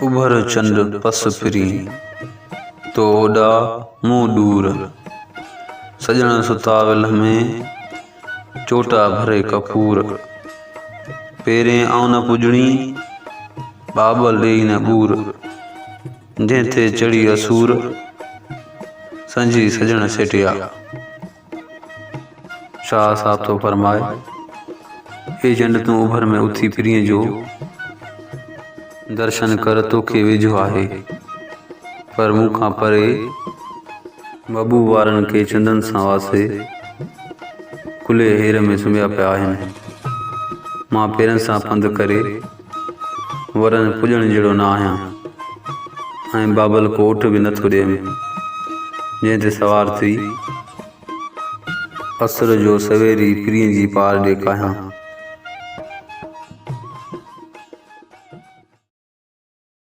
उभर चंद पस फिरी तो ओडा मुँह दूर। सजण सुतावल में चोटा भरे कपूर। पेरे आउं न पुजणी बाबल ॾेई न बूर। जंहिंते चढ़ी असूर संजी सजण सेटिया। शाह साहब तो फरमाए, हे चंड तूं उभर में उथी फिरीअ जो दर्शन कर तोखे वेझो आहे। पर मूंखां परे बबू वारनि खे चंदन सां वासे खुले हेर में सुम्हिया पिया आहिनि। मां पेरनि सां पंधु करे वरनि पुॼण जहिड़ो न आहियां ऐं बाबल कोठ बि नथो ॾियमि जंहिं ते सवार थी असुर जो सवेरी पीरीअ जी पार ॾेखारियां।